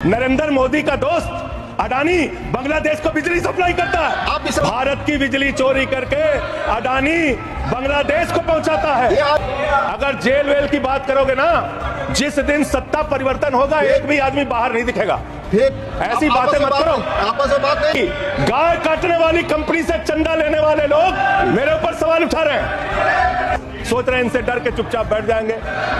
नरेंद्र मोदी का दोस्त अडानी बांग्लादेश को बिजली सप्लाई करता है। भारत की बिजली चोरी करके अडानी बांग्लादेश को पहुंचाता है। अगर जेल वेल की बात करोगे ना, जिस दिन सत्ता परिवर्तन होगा एक भी आदमी बाहर नहीं दिखेगा। ऐसी बातें मत करो। आपस में बात नहीं। गाय काटने वाली कंपनी से चंदा लेने वाले लोग मेरे ऊपर सवाल उठा रहे हैं, सोच रहे हैं इनसे डर के चुपचाप बैठ जाएंगे।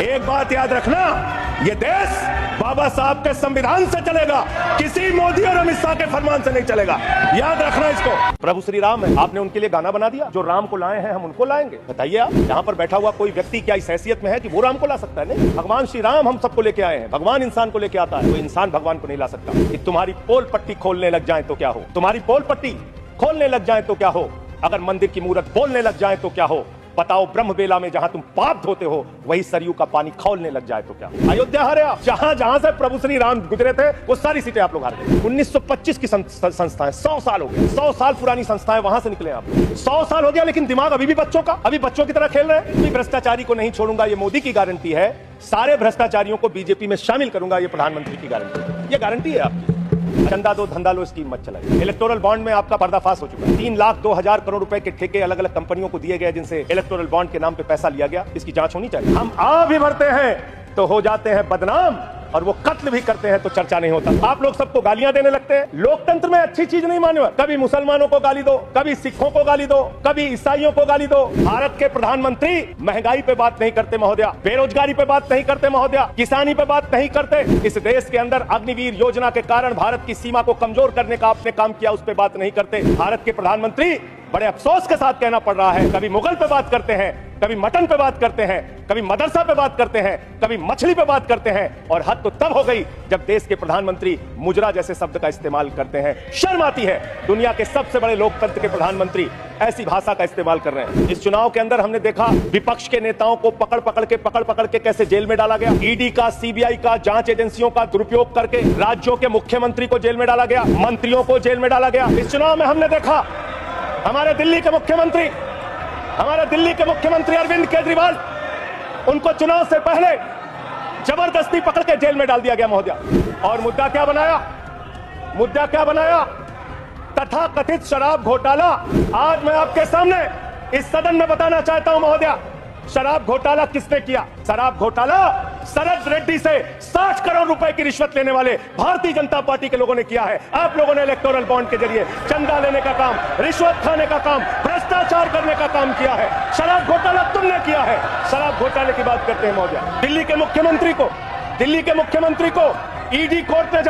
एक बात याद रखना, ये देश बाबा साहब के संविधान से चलेगा, किसी मोदी और अमित शाह के फरमान से नहीं चलेगा। याद रखना इसको। प्रभु श्री राम है, आपने उनके लिए गाना बना दिया। जो राम को लाए हैं हम उनको लाएंगे। बताइए आप, यहाँ पर बैठा हुआ कोई व्यक्ति क्या इस हैसियत में है कि वो राम को ला सकता है? नहीं, भगवान श्री राम हम सबको लेके आए हैं। भगवान इंसान को लेके आता है, कोई इंसान भगवान को नहीं ला सकता। कि तुम्हारी पोल पट्टी खोलने लग जाए तो क्या हो, तुम्हारी पोल पट्टी खोलने लग जाए तो क्या हो, अगर मंदिर की मूर्त बोलने लग जाए तो क्या हो, बताओ ब्रह्म बेला में जहां तुम पाप धोते हो वही सरयू का पानी खौलने लग जाए तो क्या? अयोध्या हारे आप। जहां जहां से प्रभु श्री राम गुजरे थे वो सारी सीटें आप लोग हार गए। 1925 की संस्थाएं 100 साल हो गए, 100 साल पुरानी संस्थाएं, वहां से निकले आप। 100 साल हो गया लेकिन दिमाग अभी भी बच्चों का, अभी बच्चों की तरह खेल रहे हैं। भ्रष्टाचारी को नहीं छोड़ूंगा, ये मोदी की गारंटी है। सारे भ्रष्टाचारियों को बीजेपी में शामिल करूंगा, ये प्रधानमंत्री की गारंटी, ये गारंटी है आपकी। चंदा दो धंधा लो स्कीम मत चलाइए। इलेक्टोरल बॉन्ड में आपका पर्दाफाश हो चुका है। 3,02,000 करोड़ रुपए के ठेके अलग अलग कंपनियों को दिए गए जिनसे इलेक्टोरल बॉन्ड के नाम पे पैसा लिया गया। इसकी जांच होनी चाहिए। हम आ भी भरते हैं तो हो जाते हैं बदनाम, और वो कत्ल भी करते हैं तो चर्चा नहीं होता। आप लोग सबको गालियां देने लगते हैं। लोकतंत्र में अच्छी चीज नहीं माने। कभी मुसलमानों को गाली दो, कभी सिखों को गाली दो, कभी ईसाइयों को गाली दो। भारत के प्रधानमंत्री महंगाई पे बात नहीं करते महोदया, बेरोजगारी पे बात नहीं करते महोदया, किसानी पे बात नहीं करते। इस देश के अंदर अग्निवीर योजना के कारण भारत की सीमा को कमजोर करने का आपने काम किया, उस पर बात नहीं करते। भारत के प्रधानमंत्री बड़े अफसोस के साथ कहना पड़ रहा है, कभी मुगल पे बात करते हैं, कभी मटन पे बात करते हैं, कभी मदरसा पे बात करते हैं, कभी मछली पे बात करते हैं, और हद तो तब हो गई जब देश के प्रधानमंत्री मुजरा जैसे शब्द का इस्तेमाल करते हैं। शर्म आती है। दुनिया के सबसे बड़े लोकतंत्र के प्रधानमंत्री ऐसी भाषा का इस्तेमाल कर रहे हैं। इस चुनाव के अंदर हमने देखा विपक्ष के नेताओं को पकड़ पकड़ के कैसे जेल में डाला गया। ईडी का, सीबीआई का, जांच एजेंसियों का दुरुपयोग करके राज्यों के मुख्यमंत्री को जेल में डाला गया, मंत्रियों को जेल में डाला गया। इस चुनाव में हमने देखा हमारे दिल्ली के मुख्यमंत्री अरविंद केजरीवाल, उनको चुनाव से पहले जबरदस्ती पकड़ के जेल में डाल दिया गया महोदया। और मुद्दा क्या बनाया? तथाकथित शराब घोटाला। आज मैं आपके सामने इस सदन में बताना चाहता हूं महोदया, शराब घोटाला किसने किया? शराब घोटाला शरद रेड्डी से 60 करोड़ रुपए की रिश्वत लेने वाले भारतीय जनता पार्टी के लोगों ने किया है। आप लोगों ने इलेक्टोरल बॉन्ड के जरिए चंदा लेने का काम, रिश्वत खाने का काम, भ्रष्टाचार करने का काम किया है। शराब घोटाला तुमने किया है। शराब घोटाले की बात करते हैं महोदया। दिल्ली के मुख्यमंत्री को ईडी कोर्ट ने